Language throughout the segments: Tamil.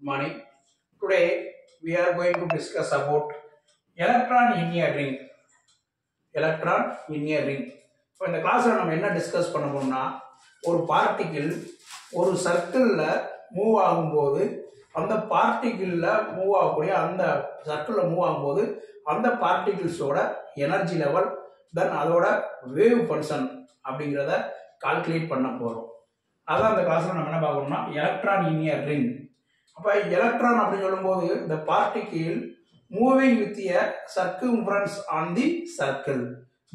Good morning. Today we are going to discuss about electron in a ring. Electron in a ring. இப்போ இந்த கிளாஸ்ல நம்ம என்ன டிஸ்கஸ் பண்ண போறோம்னா ஒரு பார்ட்டிகிள் ஒரு சர்க்கிள்ல மூவ் ஆகும்போது அந்த பார்ட்டிகிள்ல மூவ் ஆகக்கூடிய அந்த சர்க்கிள்ல மூவ் ஆகும்போது அந்த பார்ட்டிகிள்ஸோட எனர்ஜி லெவல் தென் அதோட வேவ் ஃபங்க்ஷன் அப்படிங்கிறத கால்குலேட் பண்ண போறோம். அதான் அந்த கிளாஸ்ல நம்ம என்ன பார்க்கணும்னா எலக்ட்ரான் இன் a ring. அப்போ எலக்ட்ரான் அப்படின்னு சொல்லும்போது the particle moving with a circumference on the circle,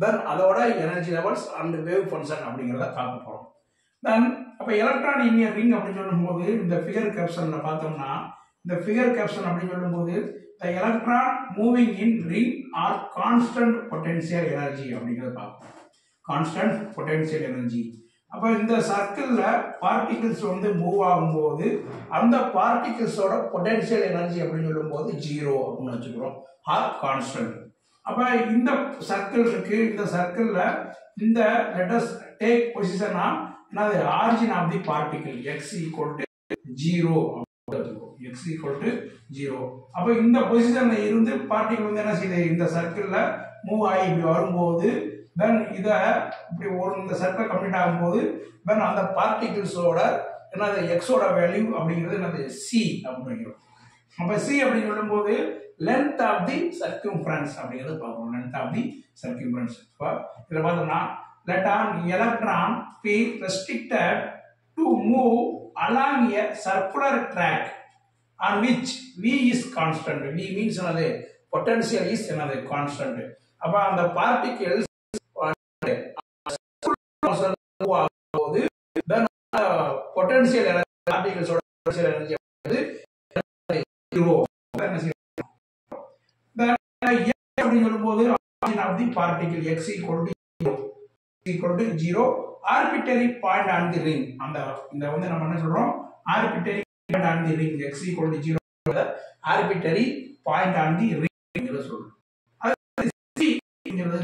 then அதோட energy levels and wave function அப்படிங்கிறத பார்க்க போறோம். தென் அப்போ எலக்ட்ரான் இன் a ring அப்படின்னு சொல்லும்போது இந்த ஃபிகர் கேப்ஷன்ல பார்த்தோம்னா இந்த ஃபிகர் கேப்ஷன் அப்படின்னு சொல்லும்போது the electron moving in ring are constant potential energy அப்படிங்கிறத பார்ப்போம். Constant potential energy. அப்போ இந்த சர்க்கிள்ல பார்ட்டிகிள்ஸ் வந்து மூவ் ஆகும்போது அந்த பார்ட்டிகிள்ஸோட பொட்டன்ஷியல் எனர்ஜி அப்படின்னு சொல்லும்போது ஜீரோ அப்படின்னு வச்சுக்கிறோம், ஆர் கான்ஸ்டன்ட். அப்போ இந்த சர்க்கிள் இருக்கு, இந்த சர்க்கிள்ல இந்த லெட்டஸ் டேக் பொசிஷனா என்னது origin of the particle x equal to zero, x equal to zero. அப்போ இந்த பொசிஷன்ல இருந்து பார்ட்டிகிள் வந்து என்ன செய்யுது, இந்த சர்க்கிள்ல மூவ் ஆகி இப்படி வரும்போது தென் இதை இப்படி ஒரு இந்த சர்க்கிள் கம்ப்ளீட் ஆகும்போது தென் அந்த பார்ட்டிகிள்ஸோட என்னது எக்ஸோட வேல்யூ அப்படிங்கிறது என்னது சி அப்படிங்கிறோம். அப்போ சி அப்படின்னு சொல்லும்போது லென்த் ஆஃப் தி சர்க்கியூம்ஃபரன்ஸ் அப்படிங்கிறது பார்க்கணும், லென்த் ஆஃப் தி சர்க்கியூம்ஃபரன்ஸ். இப்போ இதில் பார்த்தோம்னா let an electron be restricted to move along a circular track on which V is constant. V means another potential is another constant. அப்போ அந்த பார்ட்டிகிள்ஸ் போது then potential energy particles ஓட potential energy வந்து 0. then அப்படி சொல்லும்போது origin of the particle x equal to 0 arbitrary point on the ring. அந்த இந்த வந்து நம்ம என்ன சொல்றோம், arbitrary point on the ring x equal to 0 arbitrary point on the ring ங்கற சொல்றோம். அது c ங்கிறது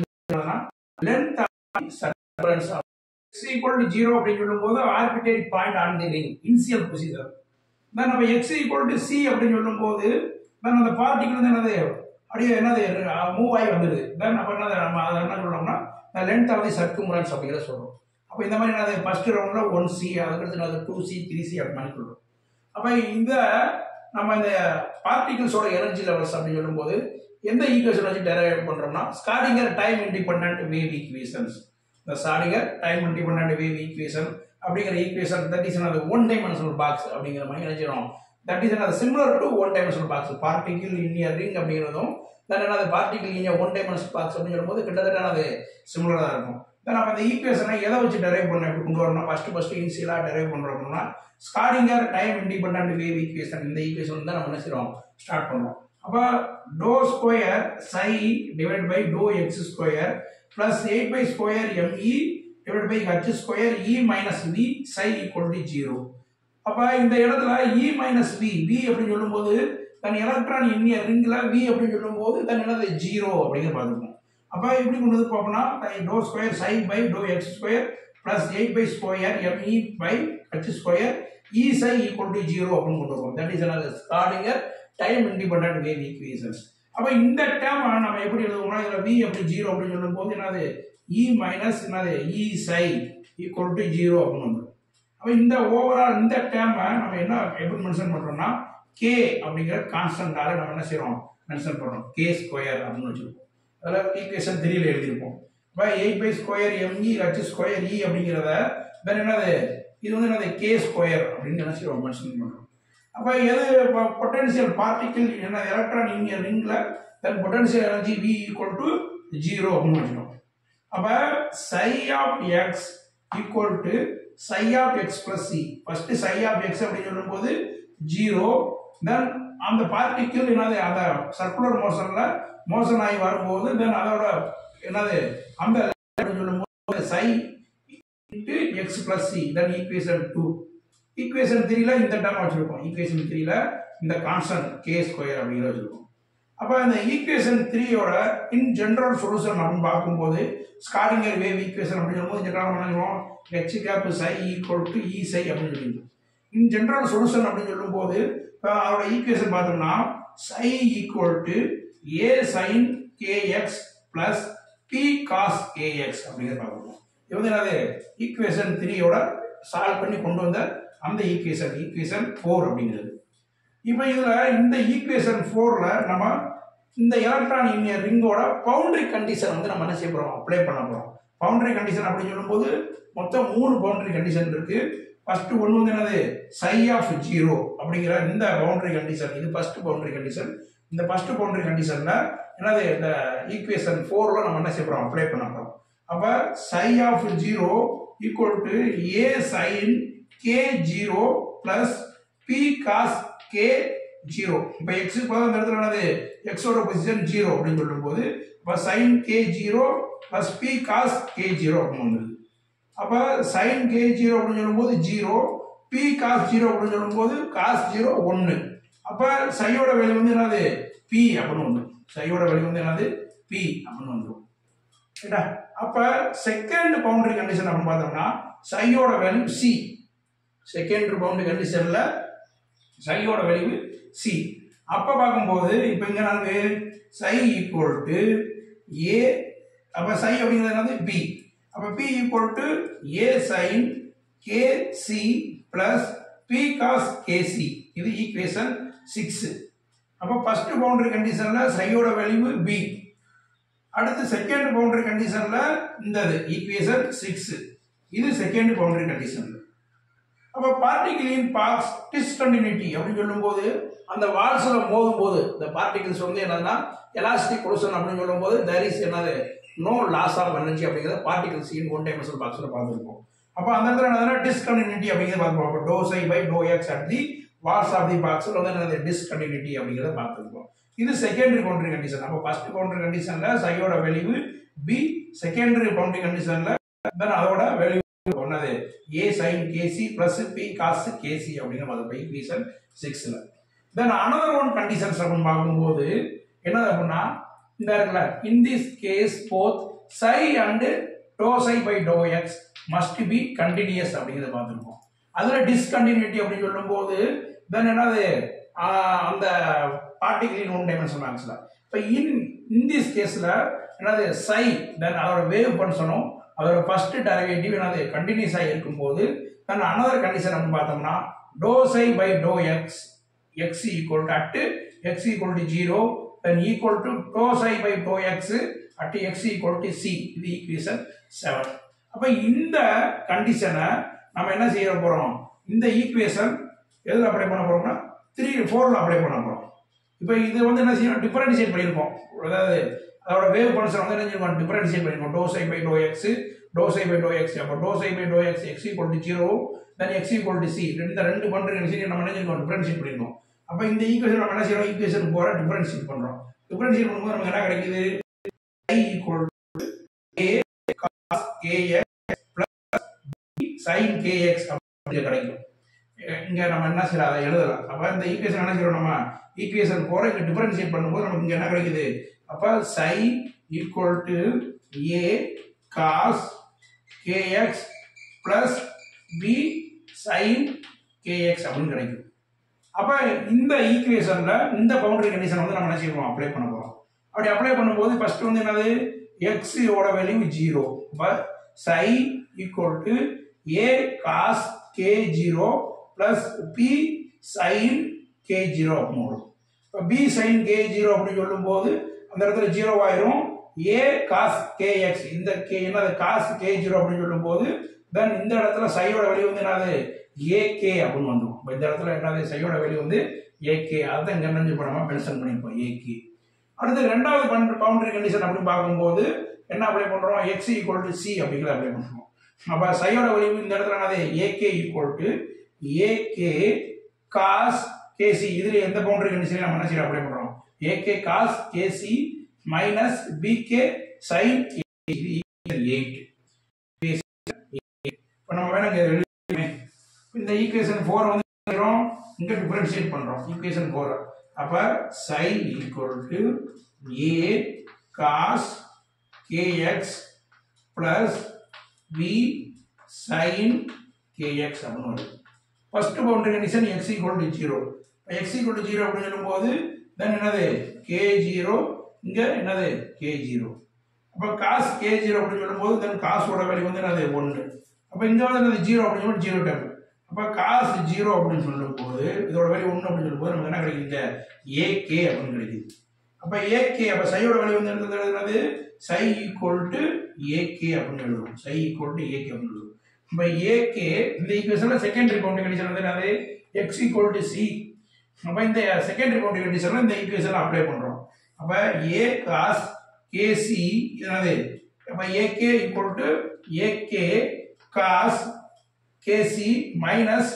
length of the circumference of x equal to 0 அப்படின்னு சொல்லும்போது arbitrary point on the ring initial position. then நம்ம x equal to c அப்படின்னு சொல்லும்போது then அந்த பார்ட்டிகிள் வந்து என்னது அப்படியே என்னது மூவ் ஆகி வந்துடுது. then அப்ப நம்ம அதை என்ன சொல்றோம்னா length of the circumference அப்படிங்கிறத சொல்றோம். அப்போ இந்த மாதிரி என்னது ஃபர்ஸ்ட் ரவுண்ட்ல 1c, அதுக்கடுத்து 2c 3c அப்படி மாதிரி சொல்றோம். அப்ப இந்த நம்ம இந்த பார்ட்டிகிள்ஸோட எனர்ஜி லெவல்ஸ் அப்படின்னு சொல்லும்போது எந்த ஈக்குவேஷன் வச்சு டெரைவ் பண்றோம்னா Schrodinger time independent wave equations. இந்த Schrodinger time independent wave equation அப்படிங்கிற equation that is another one dimensional box அப்படிங்கிற மாதிரி நினைச்சிடும். That is another similar to one dimensional box. Particle in a ring அப்படிங்கிறதும் தென் என்னது particle in a one dimensional box அப்படின்னு சொல்லும்போது கிட்டத்தட்ட அது சிமிலரா இருக்கும். தென் அப்ப இந்த ஈக்குவேஷனை எதை வச்சு டெரைவ் பண்ண எப்படி கொண்டு வரணும், ஃபர்ஸ்ட் இனிஷியலா டெரைவ் பண்றோம்னா Schrodinger time independent wave equation, இந்த ஈக்குவேஷன் தான் நம்ம என்ன செய்றோம் ஸ்டார்ட் பண்றோம். அப்ப doe square psi divide by doe x square plus 8 by square me divide by h square e minus v psi equal to 0. அப்ப இந்த இடத்துல e மைனஸ் v அப்படின்னு சொல்லும்போது தன் எலக்ட்ரான் இன் a ringல v அப்படின்னு சொல்லும்போது தன் என்னது 0 அப்படிங்கிற பார்த்துக்கணும். அப்ப எப்படி கொண்டு வந்து பார்ப்போம்னா doe square psi by doe x square plus 8 by square me by h square e psi equal to 0 அப்படின்னு கொண்டு வருவோம். That is another Schrodinger time independent wave equations. அப்ப இந்த டேர்ம் நம்ம எப்படி எழுதுவோம்னா இதுல v அப்படி 0 அப்படின்னு சொல்லும்போது என்னது e மைனஸ் என்னது e psi ஈக்குவல் டு 0 அப்படின்னு வந்துடும். அப்ப இந்த ஓவரால் இந்த டேர்ம் நம்ம என்ன எப்படி மென்ஷன் பண்றோம்னா k அப்படிங்கிற கான்ஸ்டன்டால நம்ம என்ன செய்றோம் மென்ஷன் பண்றோம், k ஸ்கொயர் அப்படின்னு வச்சிருக்கோம். அதனால ஈக்குவேஷன் 3ல எழுதிருப்போம். அப்ப 8 by square me h square e அப்படிங்கறத தென் என்னது இது வந்து என்னது k ஸ்கொயர் அப்படின்னு என்ன செய்றோம் மென்ஷன் பண்றோம். அப்ப எது பொட்டன்ஷியல் பார்ட்டிகிள் என்ன electron in a ringல then potential energy v equal to 0 அப்படின்னு வச்சிட்டோம். அப்ப psi of x equal to psi of x plus c. First psi of x அப்படி சொல்லும்போது 0, then அந்த பார்ட்டிகிள் என்னது அந்த சர்க்குலர் மோஷன்ல மோஷன் ஆகி வரும்போது then அதோட என்னது அந்த சொல்லும்போது psi into x plus c then equation 2. Equation 3ல இந்த டேர்ம் வச்சிருக்கோம். ஈக்குவேஷன் 3ல இந்த கான்ஸ்டன்ட் k ஸ்கொயர் அப்படிங்கறத வச்சிருக்கோம். அப்ப இந்த ஈக்குவேஷன் 3யோட இன் ஜெனரல் சொல்யூஷன் அப்படின்னு பார்க்கும்போது ஸ்காடிங்கர் வேவ் ஈக்குவேஷன் அப்படின்னு சொல்லும்போது இந்த காலம் பண்ணுவோம் h cap psi equal to e psi அப்படின்னு சொல்லிடுவோம். இன் ஜெனரல் சொல்யூஷன் அப்படின்னு சொல்லும்போது அவரோட ஈக்குவேஷன் பார்த்தோம்னா psi equal to a sin kx plus p cos kx அப்படிங்கிறத பார்க்கணும். இது வந்து என்னது ஈக்குவேஷன் 3யோட சால்வ் பண்ணி கொண்டு வந்த அந்த ஈக்குவேஷன் 4 அப்படிங்கிறது. இப்போ இதுல இந்த ஈக்குவேஷன் 4ல நம்ம இந்த எலக்ட்ரான் இன் ரிங்கோட பவுண்டரி கண்டிஷன் வந்து நம்ம என்ன செய்ய போறோம் அப்ளை பண்ண போறோம். பவுண்டரி கண்டிஷன் அப்படின்னு சொல்லும்போது மொத்தம் 3 பவுண்டரி கண்டிஷன் இருக்கு. ஃபர்ஸ்ட் ஒன்று வந்து என்னது psi ஆஃப் 0 அப்படிங்கிற இந்த பவுண்டரி கண்டிஷன், இது ஃபர்ஸ்ட் பவுண்டரி கண்டிஷன். இந்த ஃபர்ஸ்ட் பவுண்டரி கண்டிஷன்ல என்னது இந்த ஈக்குவேஷன் 4ல நம்ம என்ன செய்ய போறோம் அப்ளை பண்ண போறோம். அப்ப psi of 0 equal to a sin k0 plus p cos k0. இப்போ x க்கு பதிலா இந்த இடத்துல என்னது x ஓட பொசிஷன் 0 அப்படின்னு சொல்லும்போது அப்ப sin k0 plus p cos k0 அப்படின்னு வந்துருது. அப்ப sin k0 அப்படின்னு சொல்லும்போது 0, p cos 0 அப்படின்னு சொல்லும்போது cos 0 1. அப்ப psi ஓட வேல்யூ வந்து என்னது p அப்படின்னு வந்துரும். psi ஓட வேல்யூ வந்து என்னது p அப்படின்னு வந்துரும். ரைட்டா? அப்ப செகண்ட் பவுண்டரி கண்டிஷன் அப்படின்னு பார்த்தோம்னா psi ஓட வேல்யூ c. செகண்ட் பவுண்டரி கண்டிஷன்ல psi ஓட வேல்யூ c. அப்ப பார்க்கும்போது இப்போ இங்க என்னது psi ஈக்குவல் டு a, அப்ப psi அப்படிங்கிறது என்னது b. அப்ப p equal to a sin kc plus p cos kc. இது ஈக்குவேஷன் 6. அப்ப ஃபர்ஸ்ட் பவுண்டரி கண்டிஷன்ல psi ஓட வேல்யூ b. அடுத்து செகண்ட் பவுண்டரி கண்டிஷன்ல இந்தது ஈக்குவேஷன் 6. இது செகண்ட் பவுண்டரி கண்டிஷன்ல. அப்ப பார்ட்டிகிளின் பாத் டிஸ்கண்டினியூட்டி அப்படின்னு சொல்லும்போது அந்த வால்ஸ்ல மோதும் போது இந்த பார்ட்டிகிள்ஸ் வந்து என்னதுன்னா எலாஸ்டிக் கொலுஷன் அப்படின்னு சொல்லும்போது there is என்னது நோ லாஸ் ஆஃப் எனர்ஜி அப்படிங்கறத பார்ட்டிகிள்ஸ் இன் ஒன் டைமென்ஷனல் பாக்ஸ்ல பார்த்திருப்போம். அப்ப அந்த இடத்துல என்னதுன்னா டிஸ்கண்டினியூட்டி அப்படிங்கறத பார்ப்போம். அப்ப dou psi by dou x at the walls of the box வந்து என்னது டிஸ்கண்டினியூட்டி அப்படிங்கறத பார்த்திருப்போம். இது செகண்டரி பவுண்டரி கண்டிஷன். அப்ப ஃபர்ஸ்ட் பவுண்டரி கண்டிஷன்ல psi ஓட வேல்யூ b, செகண்டரி பவுண்டரி கண்டிஷன்ல then அதோட வேல்யூ என்னது a sin kc plus p cos kc அப்படிங்கற மாதிரி equation 6ல. then another one conditions அப்படின்னு பார்க்கும்போது என்னது அப்படினா இந்த இருக்குல in this case both psi and dou psi by dou x must be continuous அப்படிங்கறத பார்த்திருப்போம். அதுல டிஸ்கண்டினியூட்டி அப்படி சொல்லும்போது then என்னது அந்த பார்ட்டிகிள் ஒன் டைமென்ஷனல் பாக்ஸ்ல இப்ப in this caseல என்னது psi then அதோட வேவ் ஃபங்க்ஷனும் அதோட ஃபர்ஸ்ட் டெரிவேட்டிவ் என்னது கண்டினியூஸா இருக்கும்போது then another condition அப்படின்னு பார்த்தோம்னா dou psi by dou x x equal to at x equal to 0 then equal to dou psi by dou x at x equal to c. இது ஈக்குவேஷன் 7. அப்ப இந்த கண்டிஷனை நம்ம என்ன செய்ய போறோம் இந்த ஈக்குவேஷன் எதுல அப்ளை பண்ண போறோம்னா 4ல அப்ளை பண்ண போறோம். இப்போ இது வந்து என்ன செய்யணும் டிஃபரன்ஷியேட் பண்ணிருக்கோம். அதாவது அதோட வேவ் ஃபங்க்ஷன் வந்து என்ன செய்யணும் டிஃபரன்ஷியேட் பண்ணிருக்கோம். dou psi by dou x dou psi by dou x. அப்ப dou psi by dou x x equal to 0 then x equal to c. இந்த ரெண்டு பண்ற கண்டிஷன் நம்ம என்ன செய்யணும் டிஃபரன்ஷியேட் பண்ணிருக்கோம். அப்ப இந்த ஈக்குவேஷன் நம்ம என்ன செய்யறோம் ஈக்குவேஷன் 4 டிஃபரன்ஷியேட் பண்றோம். டிஃபரன்ஷியேட் பண்ணும்போது நமக்கு என்ன கிடைக்குது i equal to a cos kx plus b sin kx அப்படி கிடைக்கும். இங்க நம்ம என்ன செய்யலாம் அதை எழுதலாம். அப்ப இந்த ஈக்குவேஷன் என்ன செய்யறோம் நம்ம ஈக்குவேஷன் 4 இங்க டிஃபரன்ஷியேட் பண்ணும்போது நமக்கு இங்க என்ன கிடைக்குது அப்ப psi equal to a cos kx plus b sin kx அப்படின்னு கிடைக்கும். அப்ப இந்த ஈக்குவேஷன்ல இந்த பவுண்டரி கண்டிஷன் வந்து நம்ம என்ன செய்வோம் அப்ளை பண்ண போறோம். அப்படி அப்ளை பண்ணும்போது ஃபர்ஸ்ட் வந்து என்னது x ஓட value 0 but psi equal to a cos k0 plus p sin k0 அப்படின்னு வரும். இப்ப b sin k0 அப்படி சொல்லும்போது அந்த இடத்துல 0 ஆயிரும். a cos kx இந்த k என்னது cos k0 அப்படி சொல்லும்போது then இந்த இடத்துல psi ஓட வேல்யூ வந்து என்னது ak அப்படின்னு வந்துரும். இந்த இடத்துல என்னது psi ஓட வேல்யூ வந்து ak. அத இங்க என்ன பண்ணாம மென்ஷன் பண்ணிருப்போம் ak. அடுத்து இரண்டாவது பவுண்டரி கண்டிஷன் அப்படி பார்க்கும்போது என்ன அப்ளை பண்றோம் x equal to c அப்படிங்கறத அப்ளை பண்றோம். அப்ப psi ஓட வேல்யூ இந்த இடத்துல என்னது ak equal to ak cos kc. இதுல எந்த பவுண்டரி கண்டிஷன் நம்ம என்ன செய்ய அப்ளை பண்றோம் ak cos kc minus bk sin kc 8. இப்ப நம்ம வேணா இந்த ஈக்குவேஷன் 4 வந்து இங்க டிஃபரன்ஷியேட் பண்றோம் ஈக்குவேஷன் 4. அப்ப psi equal to a cos kx plus b sin kx அப்படின்னு வரும். First boundary condition x equal to 0. x equal to 0 அப்படின்னு சொல்லும்போது தென் என்னது k0 இங்க என்னது k0. அப்ப cos k0 அப்படின்னு சொல்லும்போது தென் cos ஓட வேல்யூ வந்து என்னது 1. அப்ப இங்க வந்து என்னது 0 அப்படின்னு சொல்லும்போது 0 டைம். அப்ப cos 0 அப்படின்னு சொல்லும்போது இதோட வேல்யூ 1 அப்படின்னு சொல்லும்போது நமக்கு என்ன கிடைக்குது ak அப்படின்னு கிடைக்குது. அப்ப ak அப்ப psi ஓட வேல்யூ வந்து என்னது psi equal to ak அப்படின்னு எழுதுறோம். psi equal to ak அப்படின்னு எழுதுறோம். அப்ப ak இந்த ஈக்குவேஷன்ல செகண்டரி பவுண்டரி கண்டிஷன் வந்து என்னது x equal to c. அப்ப இந்த செகண்டரி பவுண்டரி கண்டிஷன்ல இந்த ஈக்குவேஷன் அப்ளை பண்றோம். அப்ப a cos kc என்னது அப்ப ak equal to ak cos kc minus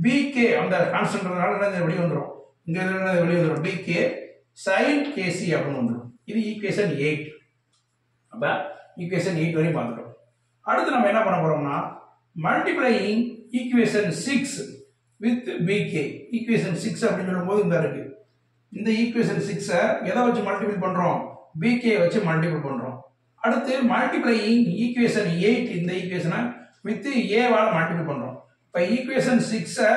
bk அந்த கான்ஸ்டன்ட்னால என்ன வெளிய வந்துரும். இங்க என்ன வெளிய வந்துரும் bk sin kc அப்படின்னு வந்துரும். இது ஈக்குவேஷன் 8. அப்ப ஈக்குவேஷன் 8 வரை பார்த்துட்டோம். அடுத்து நம்ம என்ன பண்ண போறோம்னா multiplying equation 6 with bk. Equation 6 அப்படின்னு சொல்லும்போது இந்த இருக்கு. இந்த ஈக்குவேஷன் 6 எதை வச்சு மல்டிபிள் பண்றோம் bk வச்சு மல்டிபிள் பண்றோம். அடுத்து மல்டிப்ளையிங் ஈக்குவேஷன் 8 இந்த ஈக்குவேஷனை with a வால மல்டிபிள் பண்றோம். இப்ப ஈக்குவேஷன் 6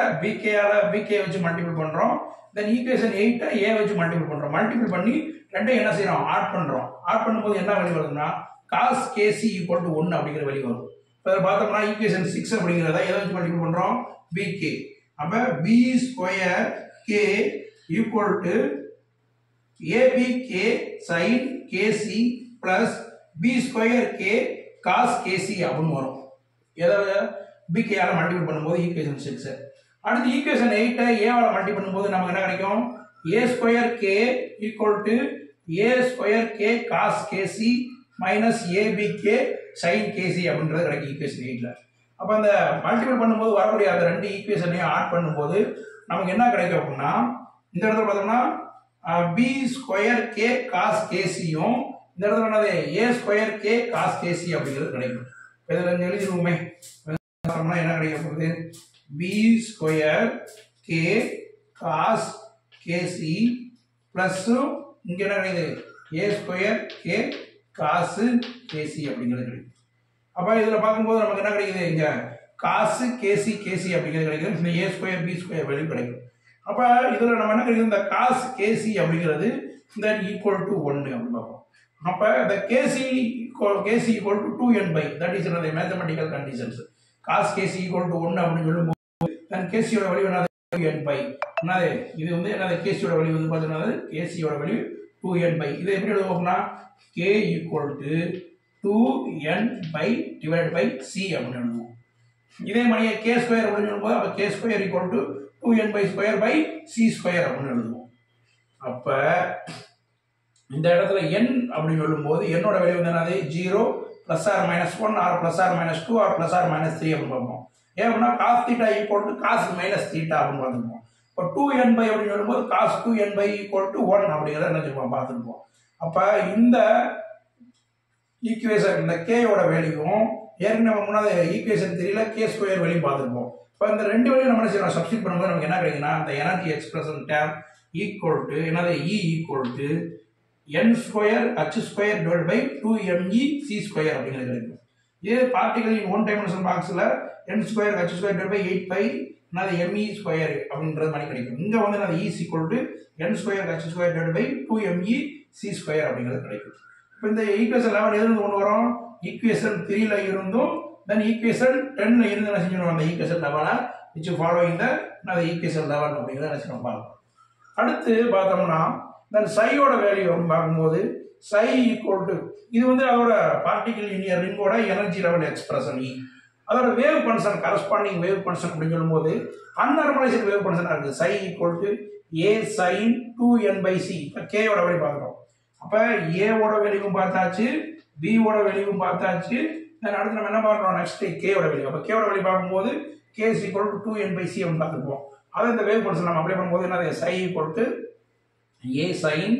bk வச்சு மல்டிபிள் பண்றோம். தென் ஈக்குவேஷன் 8 a வச்சு மல்டிபிள் பண்றோம். மல்டிபிள் பண்ணி ரெண்டையும் என்ன செய்றோம் ஆட் பண்றோம். ஆட் பண்ணும்போது என்ன வேல்யூ வருதுன்னா cos kc 1 அப்படிங்கிற வேல்யூ வரும். இப்ப பார்த்தோம்னா ஈக்குவேஷன் 6 அப்படிங்கறத எதை வச்சு மல்டிபிள் பண்றோம் bk. அப்ப b square k equal to abk sin kc plus b square k cos kc அப்படின்னு வரும். எதாவது bk ஆல மல்டிபிள் பண்ணும்போது ஈக்குவேஷன் 6. அடுத்து ஈக்குவேஷன் 8 a ஆல மல்டிபிள் பண்ணும்போது நமக்கு என்ன கிடைக்கும் a square k equal to a square k cos kc minus abk sin kc அப்படின்றது கிடைக்கும் ஈக்குவேஷன் 8ல. அப்ப அந்த மல்டிபிள் பண்ணும்போது வரக்கூடிய அந்த ரெண்டு ஈக்குவேஷனையும் ஆட் பண்ணும்போது நமக்கு என்ன கிடைக்கும் அப்படின்னா இந்த இடத்துல பார்த்தோம்னா b square k cos kc யும் இந்த இடத்துல என்னது a square k cos kc அப்படிங்கிறது கிடைக்கும். இதெல்லாம் இங்க எழுதிடுவோமே. என்ன கிடைக்க போகுது b square k cos kc plus இங்க என்ன கிடைக்குது a square k cos kc அப்படிங்கிறது கிடைக்கும். அப்ப இதுல பார்க்கும்போது நமக்கு என்ன கிடைக்குது இங்க cos kc kc அப்படிங்கிறது கிடைக்கும். இந்த a square b square value கிடைக்கும். அப்ப இதுல நம்ம என்ன கிடைக்குது இந்த cos kc அப்படிங்கிறது இந்த ஈக்குவல் டு 1 அப்படி பார்ப்போம். அப்ப the kc equal to 2n by that is another mathematical conditions. cos kc equal to 1 அப்படின்னு சொல்லும்போது then kc யோட வேல்யூ என்னது 2n by. என்னது இது வந்து என்னது kc யோட வேல்யூ வந்து பார்த்தீங்கன்னா kc யோட வேல்யூ 2n by. இதை எப்படி எழுதுவோம்னா k equal to 2n by divided by c அப்படின்னு எழுதுவோம். இதே மாதிரியே k ஸ்கொயர் அப்படின்னு சொல்லும்போது அப்ப k square equal to 2n by square by c square அப்படின்னு எழுதுவோம். அப்ப இந்த இடத்துல n அப்படின்னு சொல்லும்போது n ஓட வேல்யூ வந்து என்னது 0 plus or minus 1 or plus or minus 2 or plus or minus 3 அப்படின்னு பார்ப்போம். ஏன்னா cos theta equal to cos minus theta அப்படின்னு பார்த்துப்போம். இப்போ 2n by அப்படின்னு சொல்லும்போது cos 2n by equal to 1 அப்படிங்கிறத என்ன சொல்லுவோம் பார்த்துருப்போம். அப்ப இந்த ஈக்குவேஷன் இந்த k யோட வேல்யூவும் ஏற்கனவே நம்ம முன்னாடி ஈக்குவேஷன் 3ல k ஸ்கொயர் வேல்யூ பார்த்துருப்போம். இப்போ இந்த ரெண்டு வேல்யூ நம்ம என்ன செய்யறோம் சப்ஸ்டிட் பண்ணும்போது நமக்கு என்ன கிடைக்குன்னா அந்த energy expression term equal to என்னது E equal to n square h square divide by 2mE c square அப்படிங்கிறது கிடைக்கும். இதே பார்ட்டிகல் இன் ஒன் டைமென்ஷனல் பாக்ஸ்ல n square h square divide by 8 பை என்னது me ஸ்கொயர் அப்படின்றது மாதிரி கிடைக்கும். இங்க வந்து என்னது E equal to n square h square divide by 2mE c square அப்படிங்கிறது கிடைக்கும். இப்போ இந்த ஈக்குவேஷன் 11 எதுல இருந்து கொண்டு வரோம் ஈக்குவேஷன் 3ல இருந்தும் தென் ஈக்குவேஷன் 10ல இருந்து என்ன செஞ்சோம் அந்த ஈக்குவேஷன் 11 which following the என்னது ஈக்குவேஷன் 11 அப்படிங்கறத என்ன செய்யணும் பார்ப்போம். அடுத்து பார்த்தோம்னா தென் psi ஓட வேல்யூ பார்க்கும்போது psi ஈக்குவல் டு இது வந்து அதோட பார்ட்டிகல் இன் எ ரிங்கோட எனர்ஜி லெவல் எக்ஸ்பிரஷன் E. அதோட wave function corresponding wave function அப்படின்னு சொல்லும்போது அன்நார்மலைஸ்டு வேவ் ஃபங்க்ஷனா இருக்கு psi equal to a sin 2n by c. இப்போ k ஓட வேல்யூ பார்க்கறோம். அப்ப a ஓட வேல்யூவும் பார்த்தாச்சு b ஓட வேல்யூவும் பார்த்தாச்சு. தென் அடுத்து நம்ம என்ன பார்க்கறோம் நெக்ஸ்ட் k ஓட வேல்யூ. அப்ப k ஓட வேல்யூ பார்க்கும்போது k is equal to 2n by c அப்படின்னு பார்த்துப்போம். அதை இந்த வேவ் ஃபங்க்ஷன் நம்ம அப்ளை பண்ணும்போது என்னது psi equal to a sin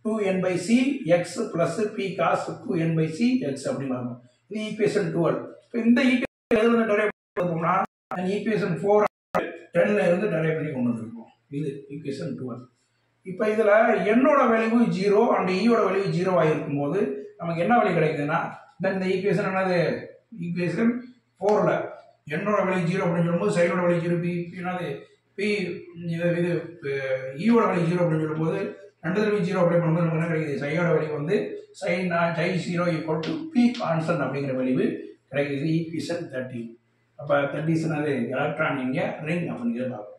2n by c x plus p cos 2n by c x அப்படின்னு வரும். இது ஈக்குவேஷன் 12. இப்போ இந்த ஈக்குவேஷன் எதுல இருந்து டெரைவ் பண்ணுவோம்னா ஈக்குவேஷன் 4 10ல இருந்து டெரைவ் பண்ணி கொண்டு வந்திருக்கோம். இது ஈக்குவேஷன் 12. இப்போ இதுல n ஓட வேல்யூ 0 and e ஓட வேல்யூ 0 ஆ இருக்கும்போது நமக்கு என்ன வேல்யூ கிடைக்குதுன்னா இந்த ஈக்குவேஷன் என்னது ஈக்குவேஷன் 4ல என்னோட வேல்யூ 0 அப்படின்னு சொல்லும்போது சைனோட வேல்யூ 0, பி என்னது பி இது ஈயோட வேல்யூ 0 அப்படின்னு சொல்லும்போது 2 தடவை 0 அப்ளை பண்ணும்போது நமக்கு என்ன கிடைக்குது, சையோட வேல்யூ வந்து sine 0 equal to B constant அப்படிங்கிற வேல்யூ கிடைக்குது. ஈக்குவேஷன் 13. அப்போ 30 அது எலக்ட்ரான் இங்கே ரிங் அப்படிங்கிறது பார்க்கும்.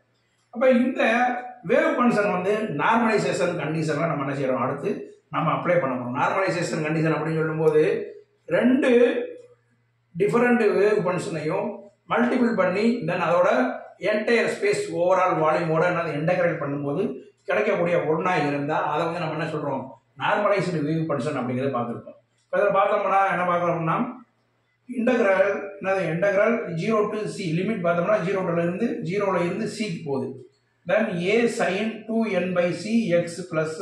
அப்போ இந்த வேவ் ஃபங்க்ஷன் வந்து நார்மலைசேஷன் கண்டிஷனில் நம்ம என்ன செய்கிறோம், அடுத்து நம்ம அப்ளை பண்ண போகிறோம். நார்மலைசேஷன் கண்டிஷன் அப்படின்னு சொல்லும்போது 2 டிஃபரெண்ட் வேவ் ஃபங்க்ஷனையும் மல்டிபிள் பண்ணி தென் அதோட என்டையர் ஸ்பேஸ் ஓவரால் வால்யூமோட என்னது இன்டகிரேட் பண்ணும்போது கிடைக்கக்கூடிய ஒன்றா இருந்தால் அதை வந்து நம்ம என்ன சொல்கிறோம், நார்மலைஸ்டு வேவ் ஃபங்க்ஷன் அப்படிங்கிறத பார்த்துருக்கோம். இப்போ இதில் பார்த்தோம்னா என்ன பார்க்குறோம்னா இன்டகிரல் என்னது இன்டகிரல் 0 to c லிமிட் பார்த்தோம்னா 0 இருந்து சிக்கு போகுது. தென் a sin 2n/c x plus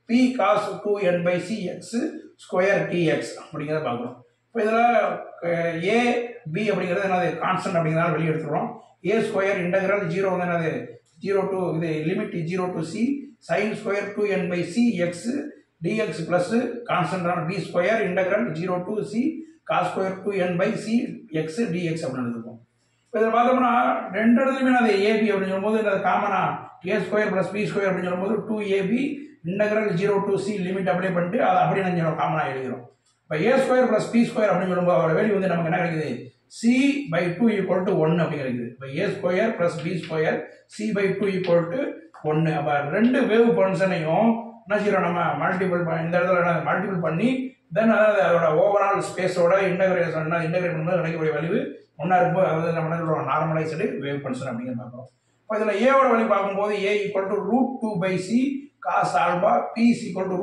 p cos 2n/c x square dx அப்படிங்கிறத பார்க்குறோம். இப்போ இதில் a b அப்படிங்கிறது என்னது கான்ஸ்டன்ட் அப்படிங்கிறதால வெளியே எடுத்துக்கிறோம். a ஸ்கொயர் இன்டகிரல் 0 வந்து என்னது 0 to இது limit 0 to c sin square 2n/c x dx plus கான்ஸ்டன்டான d square integral 0 to c cos square 2n/c x dx அப்படின்னு இருக்கும். இப்போ இதில் பார்த்தோம்னா ரெண்டு இடத்துலையுமே அது ab அப்படின்னு சொல்லும்போது இந்த காமனா a square plus b square அப்படின்னு சொல்லும்போது 2ab integral 0 to c limit apply பண்ணிட்டு அதை அப்படியே நம்ம காமனாக எழுதிக்கிறோம். இப்போ a square plus b square அப்படின்னு சொல்லும்போது அதோட வேல்யூ வந்து நமக்கு என்ன கிடைக்குது, c/2 ஈக்குவல் டு 1 அப்படி கிடைக்குது. இப்போ a square plus b square c/2 equal to 1. அப்போ ரெண்டு வேவ் ஃபங்க்ஷனையும் என்ன செய்யறோம், நம்ம மல்டிபிள் இந்த இடத்துல மல்டிபிள் பண்ணி தென் அதாவது அதோட ஓவரால் ஸ்பேஸோட இன்டகிரேட் பண்ணும்போது கிடைக்கக்கூடிய வேல்யூ ஒன்றா இருக்கும்போது அதாவது நம்ம என்ன சொல்றோம், நார்மலைஸ்டு வேவ் ஃபங்க்ஷன் அப்படிங்கிறது பார்க்குறோம். இப்போ இதில் ஏவோட வேல்யூ பார்க்கும்போது a equal to √2/c cos alpha, p equal to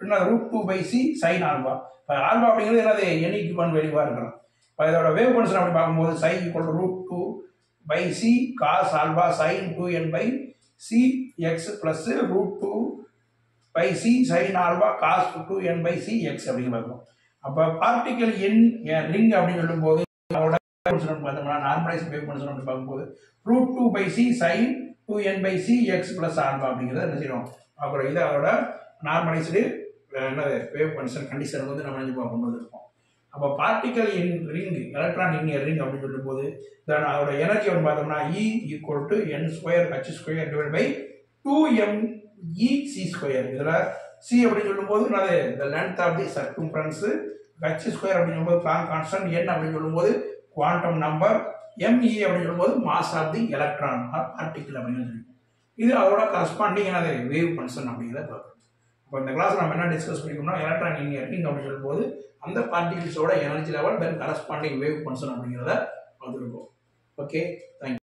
√2/c sin alpha. இப்போ ஆல்பா அப்படிங்கிறது என்னது n = 1 வேல்யூவாக இருக்கலாம். இப்போ இதோட வேவ் ஃபங்க்ஷன் அப்படி பார்க்கும்போது sin equal to √2/c cos alpha sin 2n/c x plus √2/c sin alpha cos 2n/c x அப்படின்னு பார்க்கணும். அப்போ பார்ட்டிகல் இன் ரிங் அப்படின்னு சொல்லும்போது அதோட பார்த்தோம்னா நார்மலைஸ் வேவ் ஃபங்க்ஷன் அப்படி பார்க்கும்போது √2/c sin 2n/c x plus alpha அப்படிங்கிறத என்ன செய்யணும் பார்க்குறோம். இது அதோட நார்மலைஸ்டு என்னது வேவ் ஃபங்க்ஷன் கண்டிஷன் வந்து நம்ம என்ன கொண்டு வந்திருக்கோம். அப்போ particle in ring electron in ring அப்படின்னு சொல்லும்போது தென் அதோட எனர்ஜி வந்து பார்த்தோம்னா E equal to n² h² divide by 2mEc². இதில் C அப்படின்னு சொல்லும்போது என்னது the length of the circumference, h² அப்படின்னு சொல்லும்போது பிளாங்க் கான்ஸ்டன்ட், n அப்படின்னு சொல்லும்போது குவாண்டம் நம்பர், me அப்படின்னு சொல்லும்போது mass of the electron or particle அப்படின்னு சொல்லுவோம். இது அதோட கரஸ்பாண்டிங் என்னது வேவ் ஃபங்க்ஷன் அப்படிங்கிறத பார்க்கணும். இப்போ இந்த கிளாஸ் நம்ம என்ன டிஸ்கஸ் பண்ணிக்கோம்னா எலக்ட்ரான் இன் ரிங் அப்படின்னு சொல்லும்போது அந்த பார்ட்டிகிள்ஸோட energy level then corresponding wave function அப்படிங்கிறத பார்த்துருக்கோம். Okay, thank you.